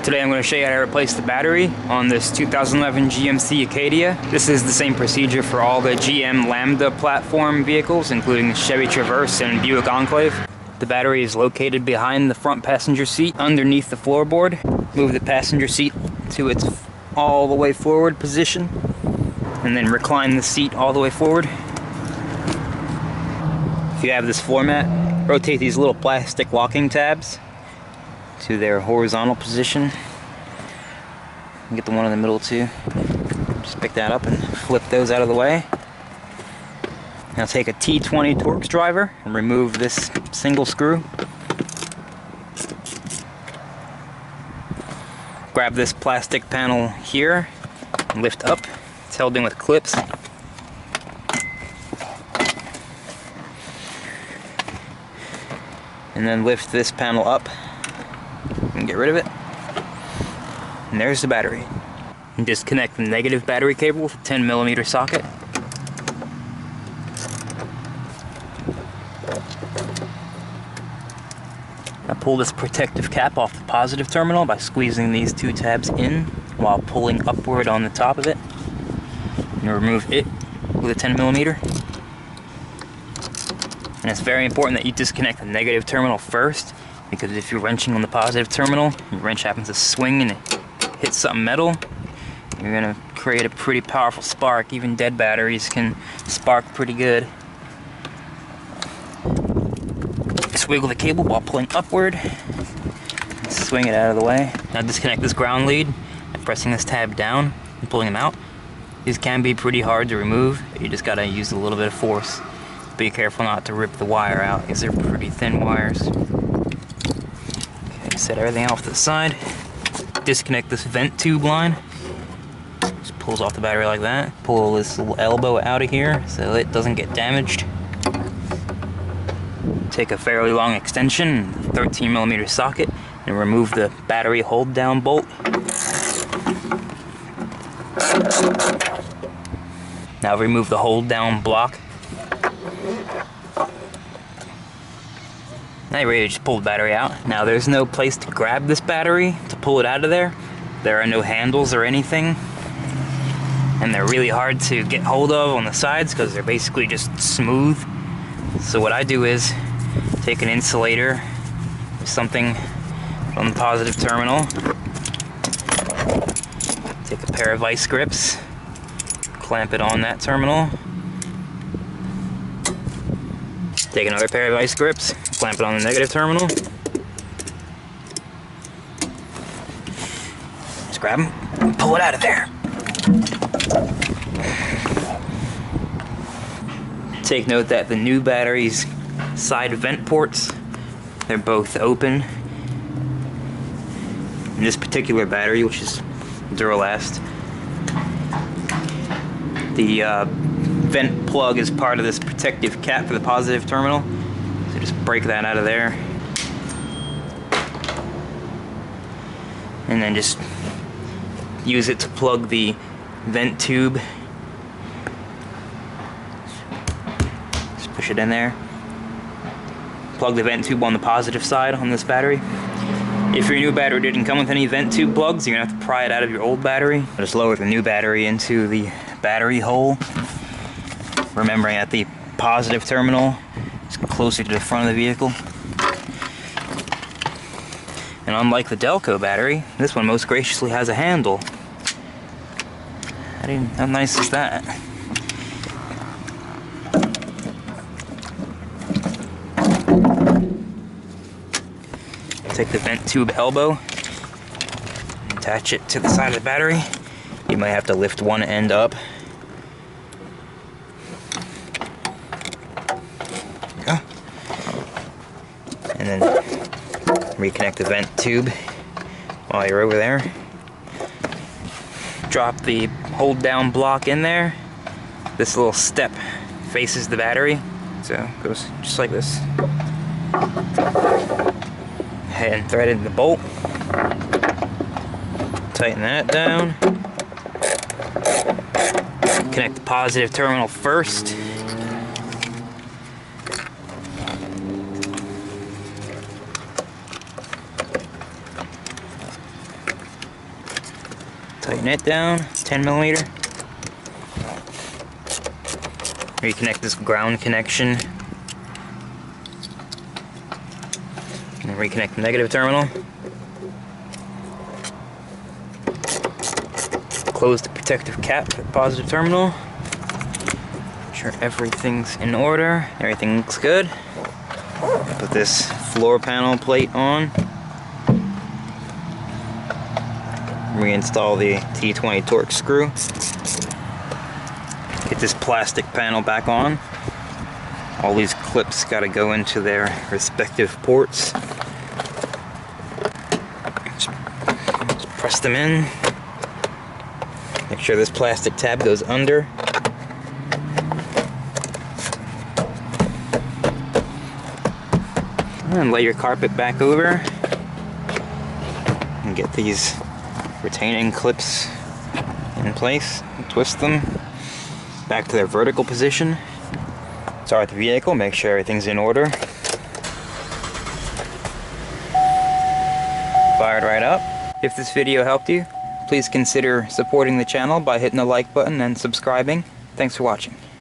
Today I'm going to show you how to replace the battery on this 2011 GMC Acadia. This is the same procedure for all the GM Lambda platform vehicles, including the Chevy Traverse and Buick Enclave. The battery is located behind the front passenger seat, underneath the floorboard. Move the passenger seat to its all the way forward position, and then recline the seat all the way forward. If you have this floor mat, rotate these little plastic locking tabs to their horizontal position. Get the one in the middle too. Just pick that up and flip those out of the way. Now take a T20 Torx driver and remove this single screw. Grab this plastic panel here and lift up. It's held in with clips. And then lift this panel up and get rid of it. And there's the battery. And disconnect the negative battery cable with a 10mm socket. Now pull this protective cap off the positive terminal by squeezing these two tabs in while pulling upward on the top of it. And remove it with a 10mm. And it's very important that you disconnect the negative terminal first, because if you're wrenching on the positive terminal, your wrench happens to swing and it hits something metal, you're going to create a pretty powerful spark. Even dead batteries can spark pretty good. Just wiggle the cable while pulling upward. Swing it out of the way. Now disconnect this ground lead by pressing this tab down and pulling them out. These can be pretty hard to remove. You just got to use a little bit of force. Be careful not to rip the wire out, because they're pretty thin wires. Okay, set everything off to the side. Disconnect this vent tube line. Just pulls off the battery like that. Pull this little elbow out of here so it doesn't get damaged. Take a fairly long extension, 13mm socket, and remove the battery hold down bolt. Now remove the hold down block. Now you're ready to just pull the battery out. Now there's no place to grab this battery to pull it out of there. There are no handles or anything. And they're really hard to get hold of on the sides because they're basically just smooth. So what I do is take an insulator or something on the positive terminal. Take a pair of vice grips. Clamp it on that terminal. Take another pair of vice grips, clamp it on the negative terminal. Just grab them and pull it out of there. Take note that the new battery's side vent ports, they're both open. In this particular battery, which is Duralast, the vent plug is part of this protective cap for the positive terminal. So just break that out of there. And then just use it to plug the vent tube. Just push it in there. Plug the vent tube on the positive side on this battery. If your new battery didn't come with any vent tube plugs, you're going to have to pry it out of your old battery. Just lower the new battery into the battery hole. Remembering that the positive terminal is closer to the front of the vehicle. And unlike the Delco battery, this one most graciously has a handle. How nice is that? Take the vent tube elbow, attach it to the side of the battery. You might have to lift one end up. And then reconnect the vent tube while you're over there. Drop the hold down block in there. This little step faces the battery, so it goes just like this. And thread in the bolt. Tighten that down. Connect the positive terminal first. Tighten it down, 10mm. Reconnect this ground connection. And reconnect the negative terminal. Close the protective cap for the positive terminal. Make sure everything's in order. Everything looks good. Put this floor panel plate on. Reinstall the T20 torque screw. Get this plastic panel back on. All these clips got to go into their respective ports. Just press them in. Make sure this plastic tab goes under. And lay your carpet back over. And get these retaining clips in place. Twist them back to their vertical position. Start the vehicle, make sure everything's in order. Fired right up. If this video helped you, please consider supporting the channel by hitting the like button and subscribing. Thanks for watching.